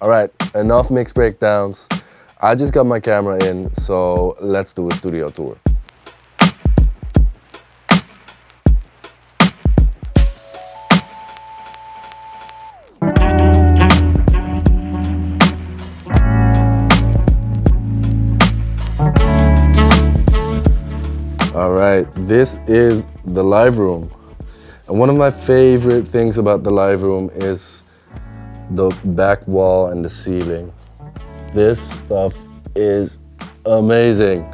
All right, enough mix breakdowns. I just got my camera in, so let's do a studio tour. All right, this is the Liveroom. And one of my favorite things about the Liveroom is the back wall and the ceiling. This stuff is amazing.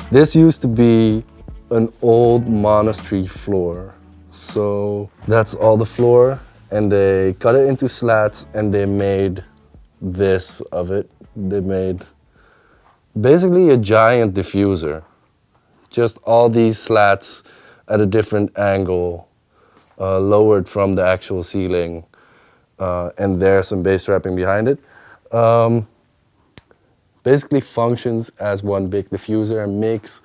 This used to be an old monastery floor. So that's all the floor, and they cut it into slats and they made this of it. They made basically a giant diffuser. Just all these slats at a different angle, lowered from the actual ceiling. And there's some bass trapping behind it. Basically functions as one big diffuser and makes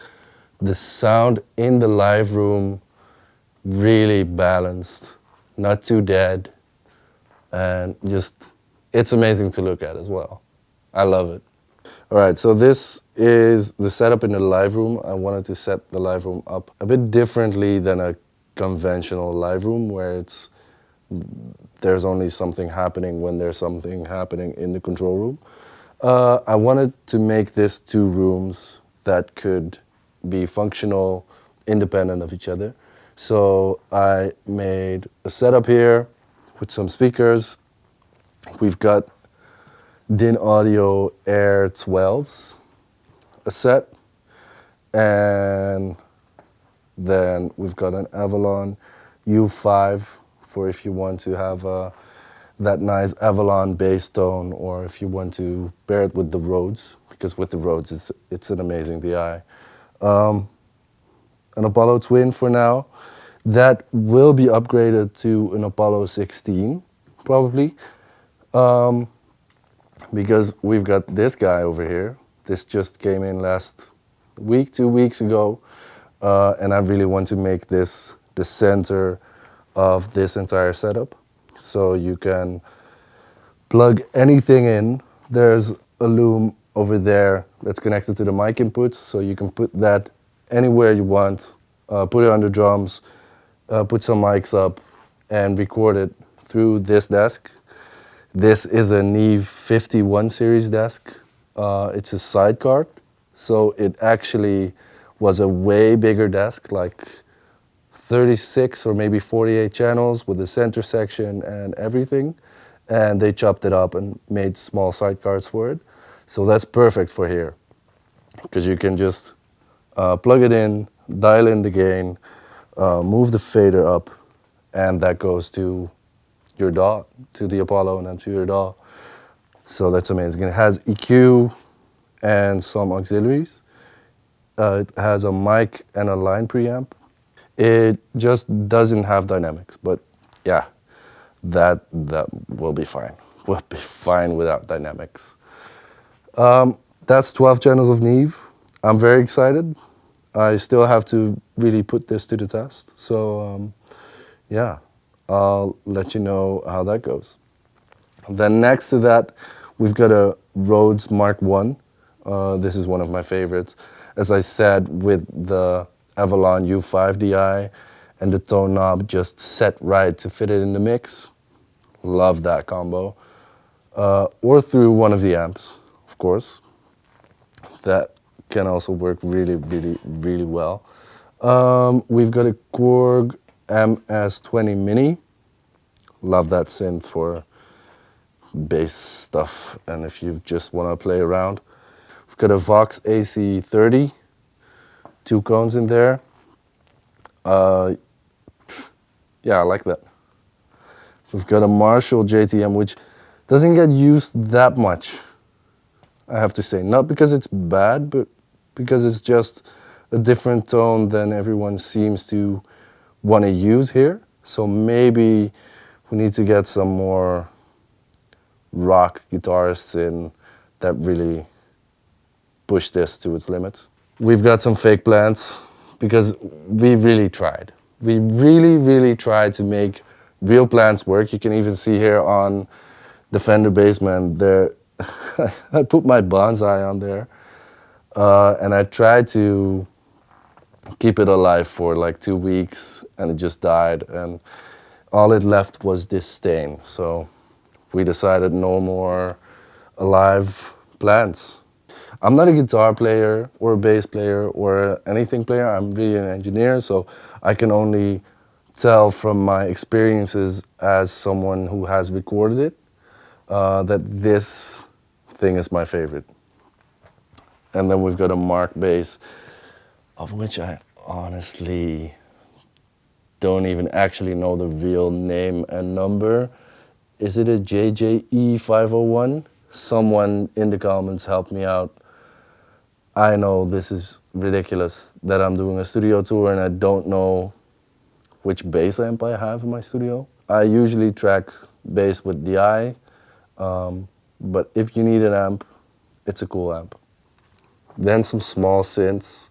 the sound in the Liveroom really balanced, not too dead, and just, it's amazing to look at as well. I love it. All right, so this is the setup in the Liveroom. I wanted to set the Liveroom up a bit differently than a conventional Liveroom where there's only something happening when there's something happening in the control room. I wanted to make this 2 rooms that could be functional, independent of each other. So I made a setup here with some speakers. We've got Dynaudio Air 12s, a set, and then we've got an Avalon U5 for if you want to have that nice Avalon bass tone, or if you want to pair it with the Rhodes, because with the Rhodes it's an amazing DI. An Apollo Twin for now. That will be upgraded to an Apollo 16, probably. Because we've got this guy over here. This just came in last week, 2 weeks ago. And I really want to make this the center of this entire setup. So you can plug anything in. There's a loom over there that's connected to the mic inputs, so you can put that anywhere you want, put it on the drums, put some mics up, and record it through this desk. This is a Neve 51 series desk. It's a sidecart, so it actually was a way bigger desk, like 36 or maybe 48 channels with the center section and everything. And they chopped it up and made small sidecarts for it. So that's perfect for here, because you can just plug it in, dial in the gain, move the fader up, and that goes to your DAW, to the Apollo and then to your DAW. So that's amazing. It has EQ and some auxiliaries. It has a mic and a line preamp. It just doesn't have dynamics, but yeah, that will be fine. We'll be fine without dynamics. That's 12 channels of Neve. I'm very excited. I still have to really put this to the test. So yeah, I'll let you know how that goes. Then next to that, we've got a Rhodes Mark I. This is one of my favorites. As I said, with the Avalon U5 DI and the tone knob just set right to fit it in the mix. Love that combo. Or through one of the amps, of course. That can also work really, really, really well. We've got a Korg MS-20 Mini. Love that synth for bass stuff and if you just want to play around. We've got a Vox AC30, 2 cones in there. Yeah, I like that. We've got a Marshall JTM, which doesn't get used that much, I have to say. Not because it's bad, but because it's just a different tone than everyone seems to want to use here. So maybe we need to get some more rock guitarists in that really push this to its limits. We've got some fake plants because we really tried. We really, really tried to make real plants work. You can even see here on the Fender Bassman, there, I put my bonsai on there, and I tried to keep it alive for like 2 weeks, and it just died, and all it left was this stain. So we decided no more alive plants. I'm not a guitar player or a bass player or anything player. I'm really an engineer, so I can only tell from my experiences as someone who has recorded it that this thing is my favorite. And then we've got a Mark bass, of which I honestly don't even actually know the real name and number. Is it a JJE501? Someone in the comments help me out. I know this is ridiculous that I'm doing a studio tour and I don't know which bass amp I have in my studio. I usually track bass with DI, but if you need an amp, it's a cool amp. Then some small synths,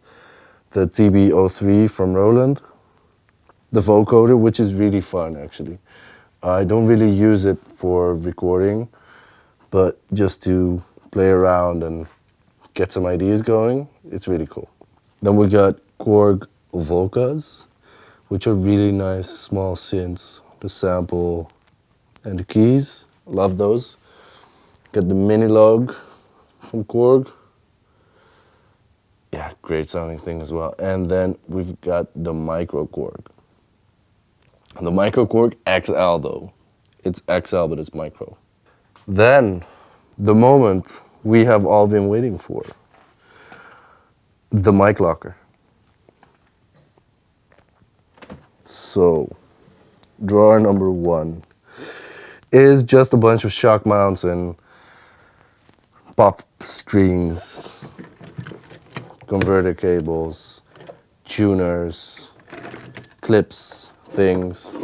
the TB03 from Roland, the vocoder, which is really fun actually. I don't really use it for recording, but just to play around and get some ideas going, it's really cool. Then we got Korg Volcas, which are really nice small synths, the sample and the keys, love those. Got the Minilog from Korg. Yeah, great sounding thing as well. And then we've got the Micro Korg. The Micro Korg XL though. It's XL, but it's micro. Then, the moment we have all been waiting for. The mic locker. So, drawer number 1 is just a bunch of shock mounts and pop screens, converter cables, tuners, clips, things.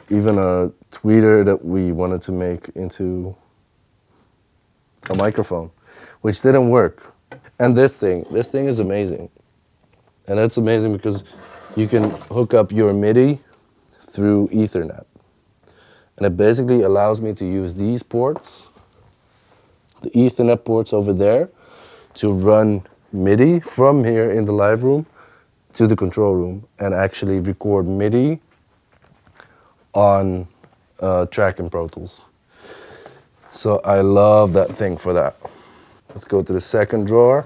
Even a tweeter that we wanted to make into a microphone, which didn't work. And this thing is amazing. And it's amazing because you can hook up your MIDI through Ethernet. And it basically allows me to use these ports, the Ethernet ports over there, to run MIDI from here in the Liveroom to the control room and actually record MIDI on track in Pro Tools. So I love that thing for that. Let's go to the second drawer.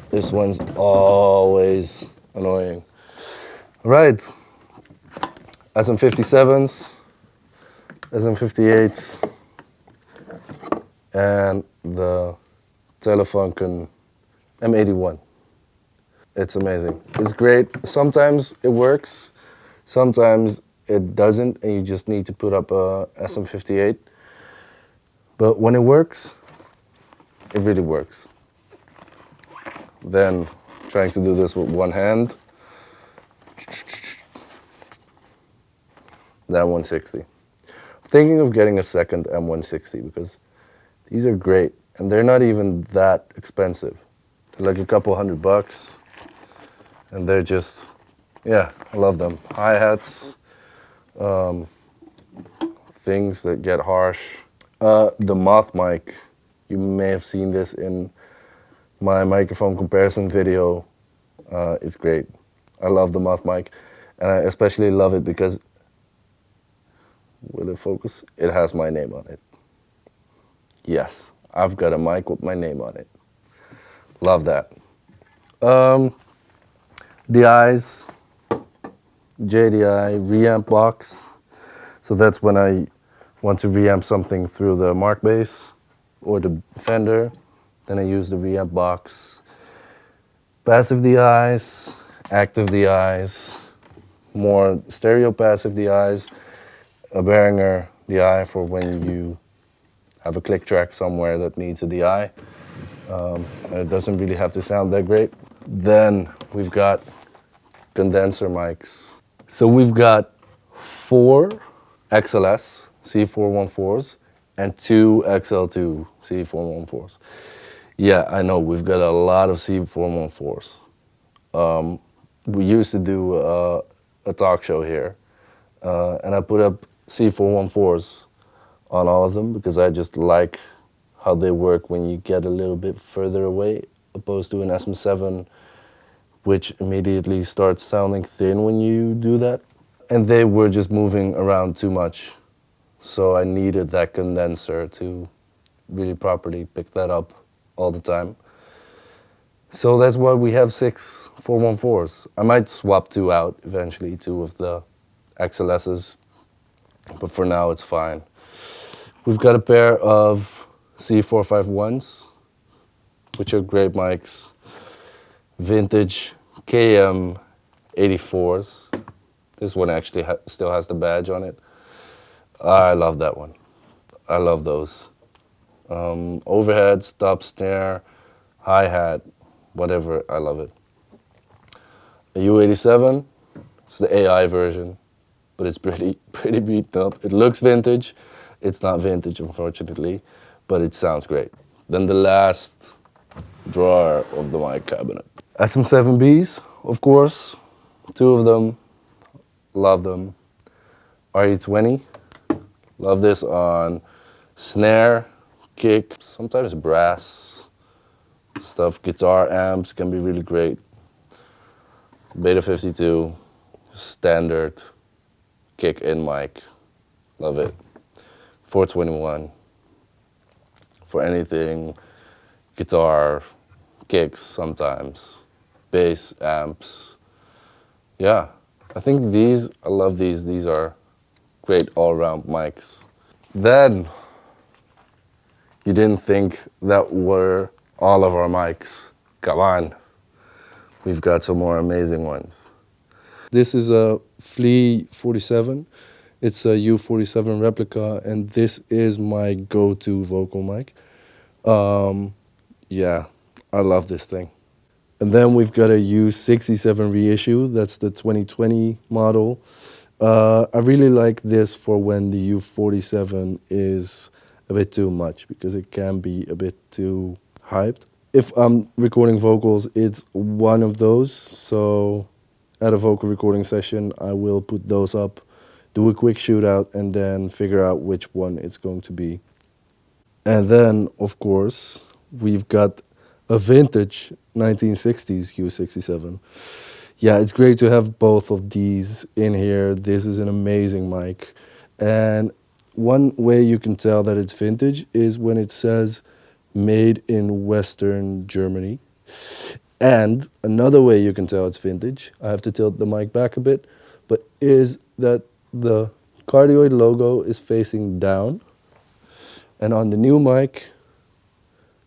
This one's always annoying. All right, SM57s, SM58s, and the Telefunken M81. It's amazing. It's great. Sometimes it works, sometimes it doesn't, and you just need to put up a SM58. But when it works, it really works. Then trying to do this with one hand. That 160. Thinking of getting a second M160 because these are great and they're not even that expensive. They're like a couple $100 and they're just, yeah, I love them. Hi-hats, things that get harsh. The Moth mic, you may have seen this in my microphone comparison video. It's great. I love the Moth mic, and I especially love it because, will it focus? It has my name on it. Yes, I've got a mic with my name on it. Love that. DIs, JDI reamp box. So that's when I want to reamp something through the Mark bass or the Fender. Then I use the reamp box. Passive DIs, active DIs, more stereo passive DIs, a Behringer DI for when you have a click track somewhere that needs a DI. It doesn't really have to sound that great. Then we've got condenser mics. So we've got 4 XLS C414s and 2 XL2 C414s. Yeah, I know, we've got a lot of C414s. We used to do a talk show here, and I put up C414s on all of them because I just like how they work when you get a little bit further away, opposed to an SM7, which immediately starts sounding thin when you do that. And they were just moving around too much. So I needed that condenser to really properly pick that up all the time. So that's why we have 6 414s. I might swap 2 out eventually, 2 of the XLSs, but for now it's fine. We've got a pair of C451s, which are great mics. Vintage KM 84s. This one actually still has the badge on it. I love that one. I love those. Overheads, top snare, hi-hat, whatever, I love it. A U87, it's the AI version, but it's pretty beaten up. It looks vintage. It's not vintage, unfortunately, but it sounds great. Then the last drawer of the mic cabinet. SM7Bs, of course, 2 of them, love them. RE20, love this on snare, kick, sometimes brass stuff. Guitar amps can be really great. Beta 52, standard kick in mic, love it. 421 for anything, guitar, kicks sometimes, bass, amps. Yeah, I think these, I love these. These are great all-around mics. Then, you didn't think that were all of our mics. Come on, we've got some more amazing ones. This is a Flea 47. It's a U47 replica, and this is my go-to vocal mic. Yeah, I love this thing. And then we've got a U67 reissue. That's the 2020 model. I really like this for when the U47 is a bit too much, because it can be a bit too hyped. If I'm recording vocals, it's one of those. So at a vocal recording session, I will put those up, do a quick shootout, and then figure out which one it's going to be. And then, of course, we've got a vintage 1960s U67. Yeah, it's great to have both of these in here. This is an amazing mic. And one way you can tell that it's vintage is when it says made in Western Germany. And another way you can tell it's vintage, I have to tilt the mic back a bit, but is that the cardioid logo is facing down. And on the new mic,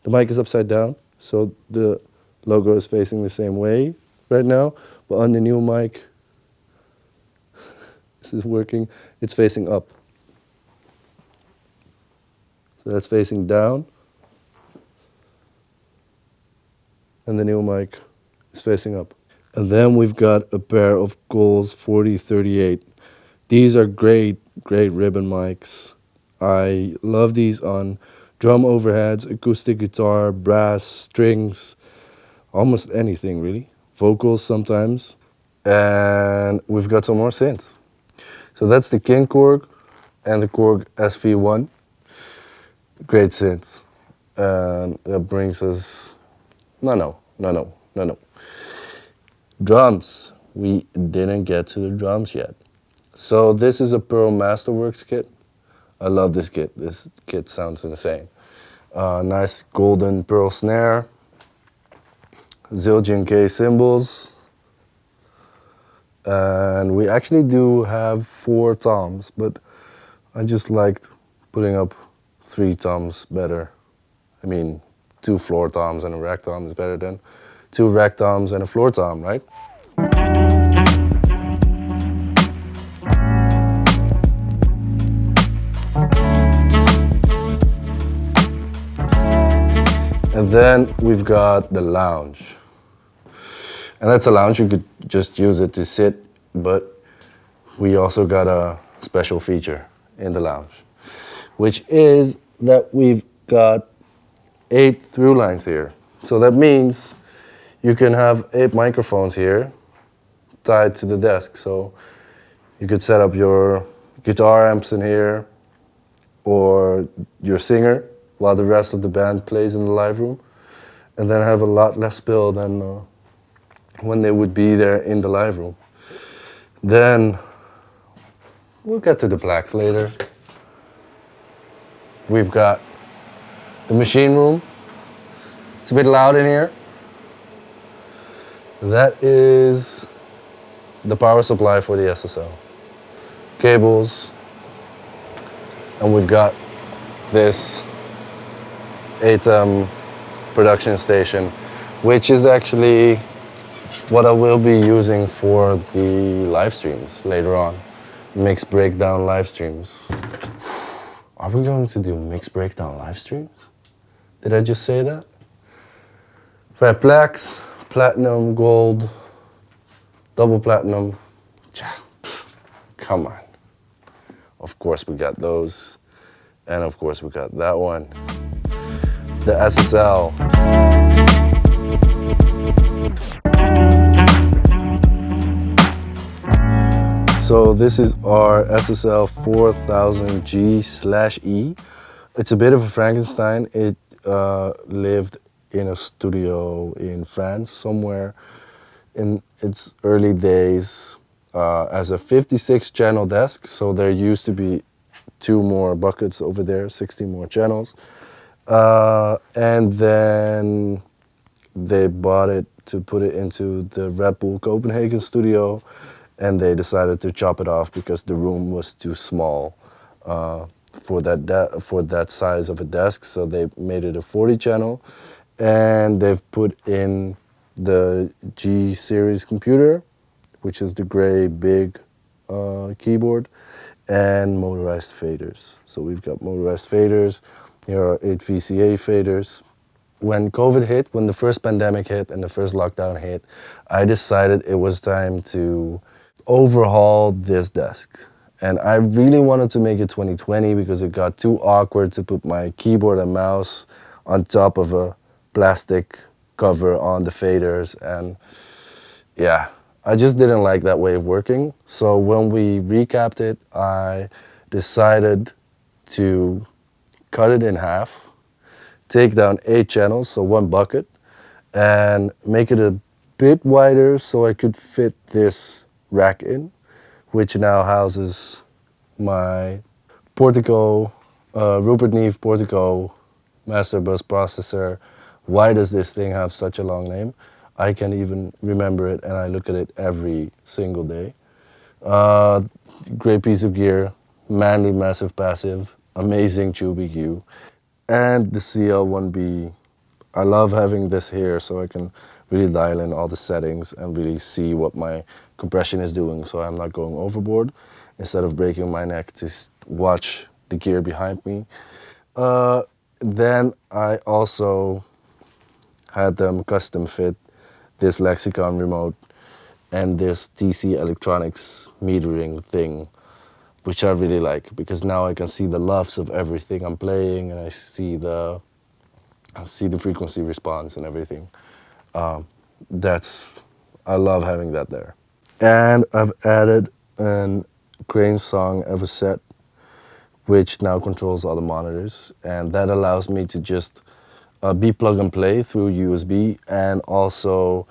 the mic is upside down, so the logo is facing the same way right now. But on the new mic, this is working, it's facing up. So that's facing down. And the new mic is facing up. And then we've got a pair of Coles 4038. These are great ribbon mics. I love these on drum overheads, acoustic guitar, brass, strings, almost anything really. Vocals sometimes. And we've got some more synths. So that's the King Korg and the Korg SV1. Great synths. And that brings us... No. Drums. We didn't get to the drums yet. So this is a Pearl Masterworks kit. I love this kit. This kit sounds insane. Nice golden pearl snare. Zildjian K cymbals. And we actually do have 4 toms, but I just liked putting up 3 toms better. I mean, 2 floor toms and a rack tom is better than 2 rack toms and a floor tom, right? And then we've got the lounge. And that's a lounge, you could just use it to sit, but we also got a special feature in the lounge, which is that we've got 8 through lines here. So that means you can have 8 microphones here tied to the desk. So you could set up your guitar amps in here, or your singer, while the rest of the band plays in the live room, and then have a lot less spill than when they would be there in the live room. Then we'll get to the blacks later. We've got the machine room. It's a bit loud in here. That is the power supply for the SSL. Cables. And we've got this ATEM production station, which is actually what I will be using for the live streams later on. Mix breakdown live streams. Are we going to do mix breakdown live streams? Did I just say that? Red blacks, platinum, gold, double platinum. Come on. Of course we got those. And of course we got that one. The SSL. So this is our SSL 4000G/E. It's a bit of a Frankenstein. It lived in a studio in France somewhere in its early days as a 56 channel desk. So there used to be 2 more buckets over there, 16 more channels. And then they bought it to put it into the Red Bull Copenhagen studio, and they decided to chop it off because the room was too small for that size of a desk. So they made it a 40 channel, and they've put in the G series computer, which is the gray big keyboard, and motorized faders. So we've got motorized faders. Here are 8 VCA faders. When COVID hit, when the first pandemic hit and the first lockdown hit, I decided it was time to overhaul this desk. And I really wanted to make it 2020 because it got too awkward to put my keyboard and mouse on top of a plastic cover on the faders. And yeah, I just didn't like that way of working. So when we recapped it, I decided to cut it in half, take down 8 channels, so 1 bucket, and make it a bit wider so I could fit this rack in, which now houses my Portico, Rupert Neve Portico master bus processor. Why does this thing have such a long name? I can't even remember it, and I look at it every single day. Great piece of gear, manly massive passive, amazing tube EQ, and the CL1B. I love having this here so I can really dial in all the settings and really see what my compression is doing, so I'm not going overboard, instead of breaking my neck to watch the gear behind me. Then I also had them custom fit this Lexicon remote and this TC Electronics metering thing, which I really like, because now I can see the LUFs of everything I'm playing, and I see the frequency response and everything. I love having that there. And I've added an Crane Song Ever Set, which now controls all the monitors, and that allows me to just be plug and play through USB, and also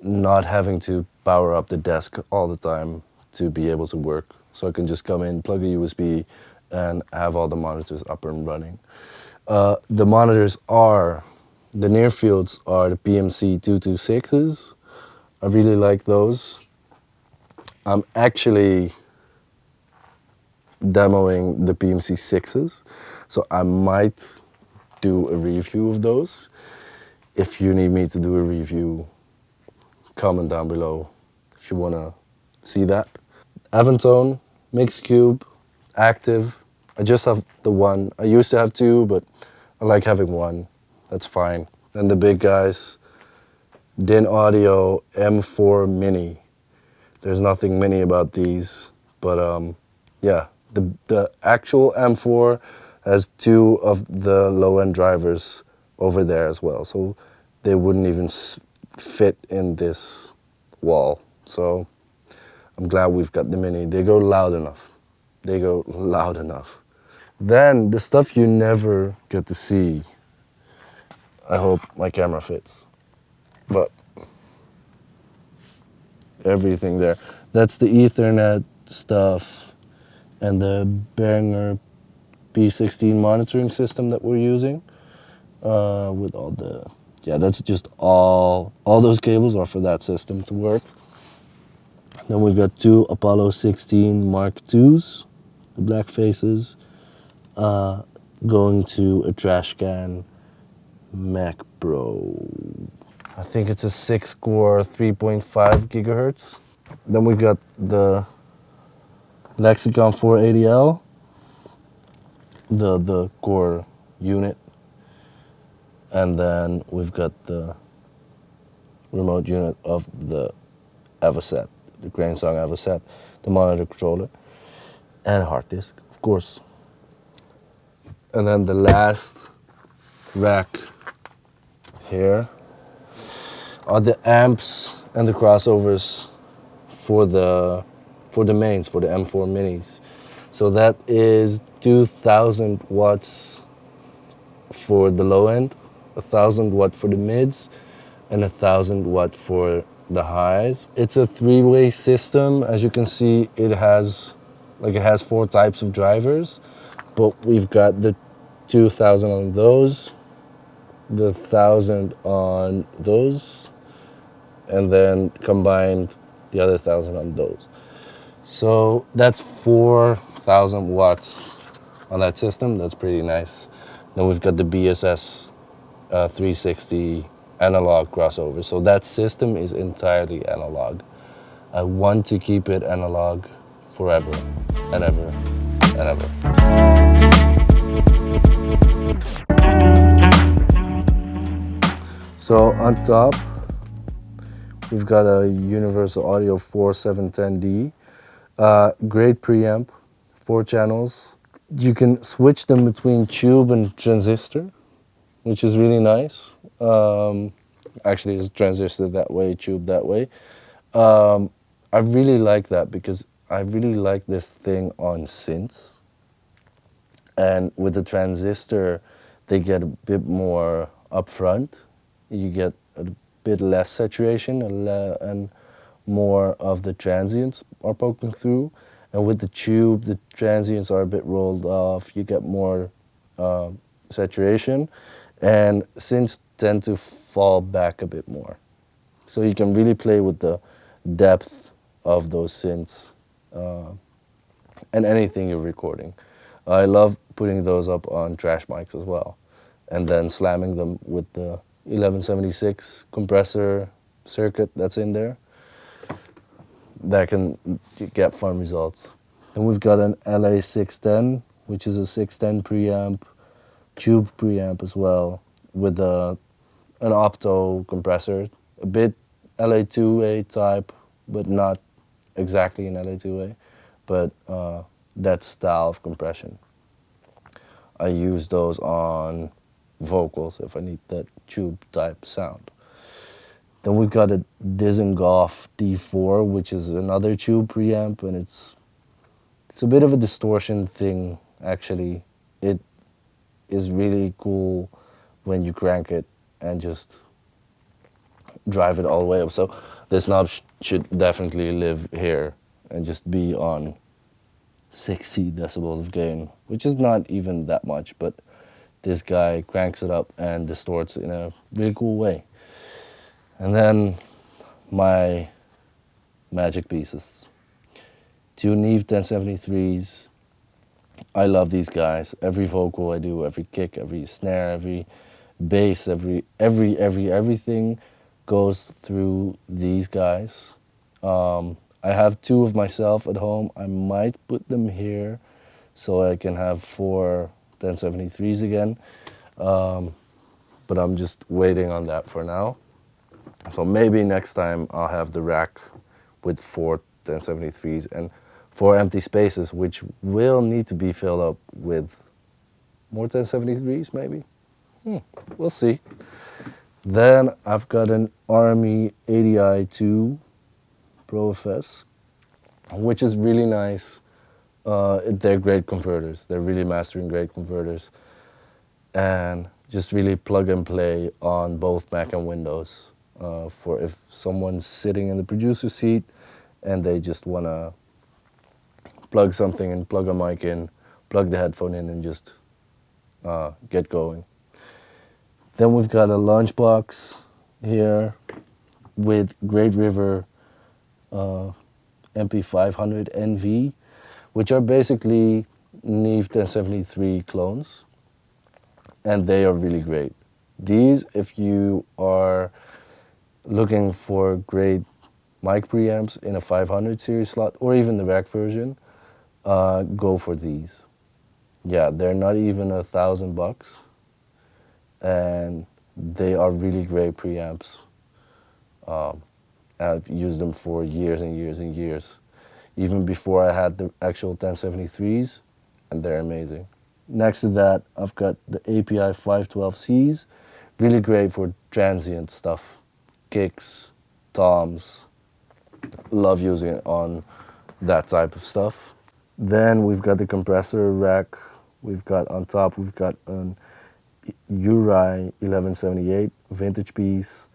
not having to power up the desk all the time to be able to work. So I can just come in, plug a USB, and have all the monitors up and running. The monitors are, the near fields are the PMC TwoTwo6s. I really like those. I'm actually demoing the PMC 6s, so I might do a review of those. If you need me to do a review, comment down below if you want to see that. Avantone, mixcube, active. I just have the one. I used to have 2, but I like having 1. That's fine. Then the big guys, Dynaudio M4 Mini. There's nothing mini about these, but yeah, the actual M4 has 2 of the low-end drivers over there as well, so they wouldn't even fit in this wall. So I'm glad we've got the mini. They go loud enough. they go loud enough. Then the stuff you never get to see. I hope my camera fits, but everything there. That's the Ethernet stuff and the Behringer P16 monitoring system that we're using with all the, yeah, that's just all those cables are for that system to work. Then we've got two Apollo 16 Mark IIs, the black faces, going to a trash can Mac Pro. I think it's a 6-core 3.5 gigahertz. Then we've got the Lexicon 480L, the core unit. And then we've got the remote unit of the Avaset, the Grainsong Avaset, the monitor controller, and a hard disk, of course. And then the last rack here are the amps and the crossovers for the mains, for the M4 minis. So that is 2,000 watts for the low end, 1,000 watt for the mids, and 1,000 watt for the highs. It's a three-way system. As you can see, it has 4 types of drivers, but we've got the 2,000 on those, the 1,000 on those, and then combined the other 1,000 on those. So that's 4,000 watts on that system. That's pretty nice. Then we've got the BSS 360 analog crossover. So that system is entirely analog. I want to keep it analog forever and ever and ever. So on top, we've got a Universal Audio 4710D. Great preamp, 4 channels. You can switch them between tube and transistor, which is really nice. Actually, it's transistor that way, tube that way. I really like that because I really like this thing on synths. And with the transistor, they get a bit more upfront. You get a bit less saturation and more of the transients are poking through. And with the tube, the transients are a bit rolled off. You get more saturation. And synths tend to fall back a bit more. So you can really play with the depth of those synths and anything you're recording. I love putting those up on trash mics as well, and then slamming them with the 1176 compressor circuit that's in there. That can get fun results. Then we've got an LA610, which is a 610 preamp, tube preamp as well, with an opto compressor, a bit LA2A type, but not exactly an LA2A, but that style of compression. I use those on vocals if I need that tube type sound. Then we've got a Dizengoff D4, which is another tube preamp, and it's a bit of a distortion thing, actually. It is really cool when you crank it and just drive it all the way up. So this knob should definitely live here and just be on 60 decibels of gain, which is not even that much, but this guy cranks it up and distorts in a really cool way. And then my magic pieces. 2 Neve 1073s. I love these guys. Every vocal I do, every kick, every snare, every bass, everything goes through these guys. I have 2 of myself at home. I might put them here so I can have 4 1073s again. But I'm just waiting on that for now. So maybe next time I'll have the rack with 4 1073s and 4 empty spaces, which will need to be filled up with more 1073s maybe. We'll see. Then I've got an RME ADI-2-Pro FS, which is really nice They're great converters. They're really mastering great converters. And just really plug and play on both Mac and Windows. For if someone's sitting in the producer seat and they just want to plug something in, plug a mic in, plug the headphone in and just get going. Then we've got a launch box here with Great River MP500 NV, which are basically Neve 1073 clones, and they are really great. These, if you are looking for great mic preamps in a 500 series slot or even the rack version, go for these. Yeah, they're not even $1,000, and they are really great preamps. I've used them for years and years and years, even before I had the actual 1073s, and they're amazing. Next to that, I've got the API 512Cs, really great for transient stuff, kicks, toms. Love using it on that type of stuff. Then we've got the compressor rack. We've got on top, we've got an Uri 1178 vintage piece.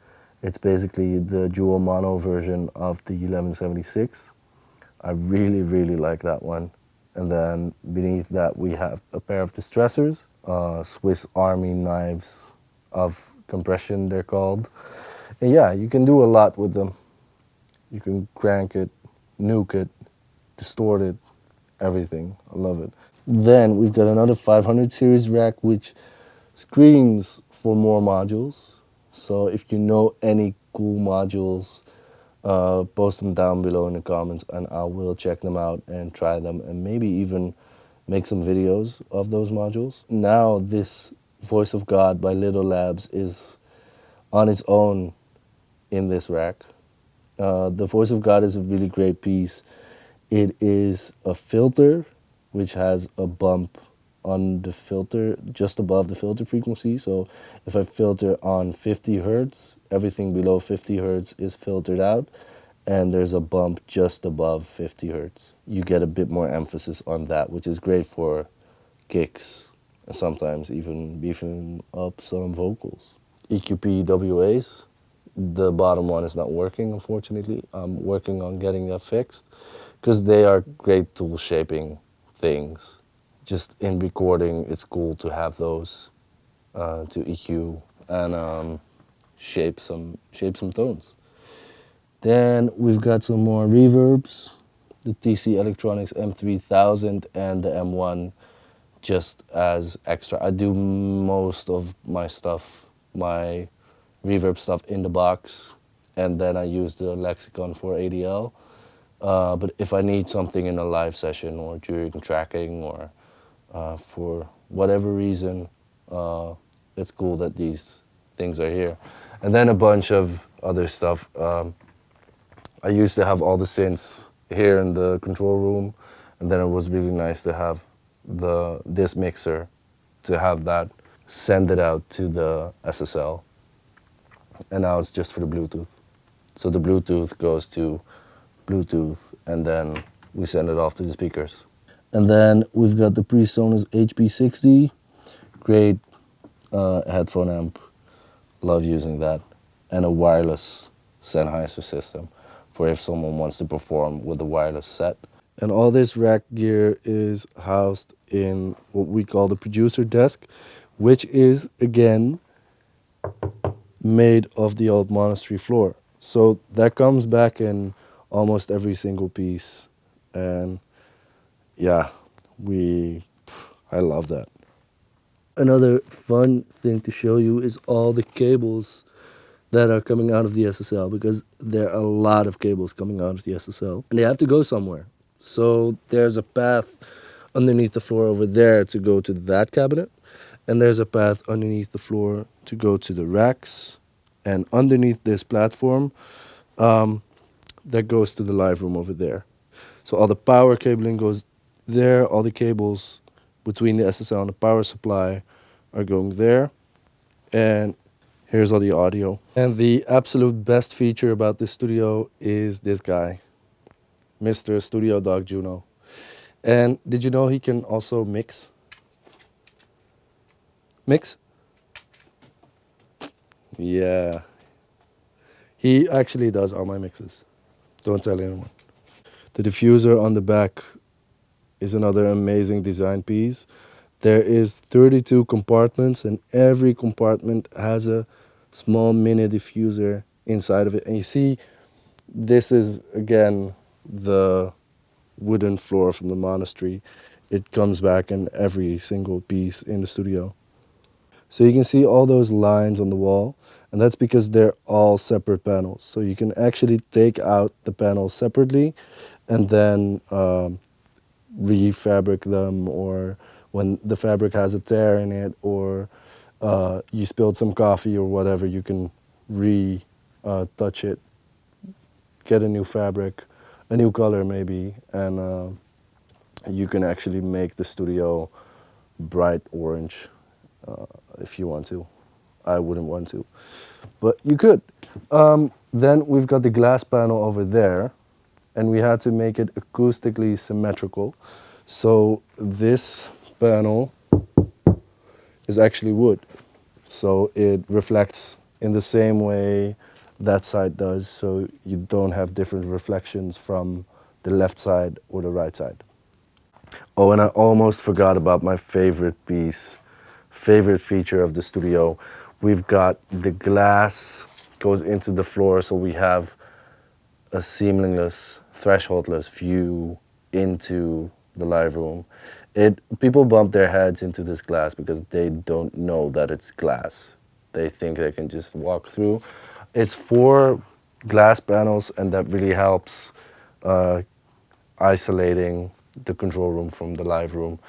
It's basically the dual mono version of the 1176. I really, really like that one. And then beneath that we have a pair of distressors, Swiss Army knives of compression they're called. And yeah, you can do a lot with them. You can crank it, nuke it, distort it, everything. I love it. Then we've got another 500 series rack which screams for more modules. So if you know any cool modules, post them down below in the comments and I will check them out and try them and maybe even make some videos of those modules. Now this Voice of God by Little Labs is on its own in this rack. The Voice of God is a really great piece. It is a filter which has a bump on the filter, just above the filter frequency. So if I filter on 50 Hertz, everything below 50 Hertz is filtered out, and there's a bump just above 50 Hertz. You get a bit more emphasis on that, which is great for kicks, and sometimes even beefing up some vocals. EQP WAs, the bottom one is not working, unfortunately. I'm working on getting that fixed, because they are great tool shaping things. Just in recording, it's cool to have those to EQ and shape some tones. Then we've got some more reverbs, the TC Electronics M3000 and the M1 just as extra. I do most of my stuff, my reverb stuff in the box, and then I use the Lexicon for ADL. But if I need something in a live session or during tracking or for whatever reason, it's cool that these things are here. And then a bunch of other stuff. I used to have all the synths here in the control room, and then it was really nice to have this mixer, to have that send it out to the SSL. And now it's just for the Bluetooth. So the Bluetooth goes to Bluetooth, and then we send it off to the speakers. And then we've got the PreSonus HP60, great headphone amp, love using that, and a wireless Sennheiser system for if someone wants to perform with a wireless set. And all this rack gear is housed in what we call the producer desk, which is, again, made of the old monastery floor. So that comes back in almost every single piece. And yeah, I love that. Another fun thing to show you is all the cables that are coming out of the SSL, because there are a lot of cables coming out of the SSL and they have to go somewhere. So there's a path underneath the floor over there to go to that cabinet, and there's a path underneath the floor to go to the racks, and underneath this platform that goes to the Liveroom over there. So all the power cabling goes there, all the cables between the SSL and the power supply are going there, and here's all the audio. And the absolute best feature about this studio is this guy, Mr. Studio Dog Juno. And did you know he can also mix? Mix? Yeah. He actually does all my mixes. Don't tell anyone. The diffuser on the back is another amazing design piece. There is 32 compartments, and every compartment has a small mini diffuser inside of it. And you see, this is, again, the wooden floor from the monastery. It comes back in every single piece in the studio. So you can see all those lines on the wall, and that's because they're all separate panels. So you can actually take out the panels separately and then refabric them, or when the fabric has a tear in it, or you spilled some coffee or whatever, you can touch it, get a new fabric, a new color maybe, and you can actually make the studio bright orange if you want to. I wouldn't want to, but you could. Then we've got the glass panel over there, and we had to make it acoustically symmetrical. So this panel is actually wood. So it reflects in the same way that side does, so you don't have different reflections from the left side or the right side. Oh, and I almost forgot about my favorite piece, favorite feature of the studio. We've got the glass goes into the floor, so we have a seamless, thresholdless view into the live room. People bump their heads into this glass because they don't know that it's glass. They think they can just walk through. It's 4 glass panels, and that really helps isolating the control room from the live room.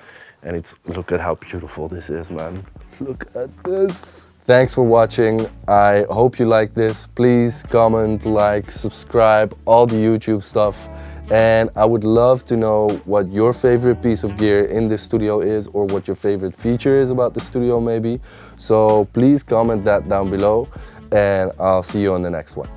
And look at how beautiful this is, man. Look at this. Thanks for watching. I hope you like this. Please comment, like, subscribe, all the YouTube stuff. And I would love to know what your favorite piece of gear in this studio is, or what your favorite feature is about the studio maybe. So please comment that down below, and I'll see you on the next one.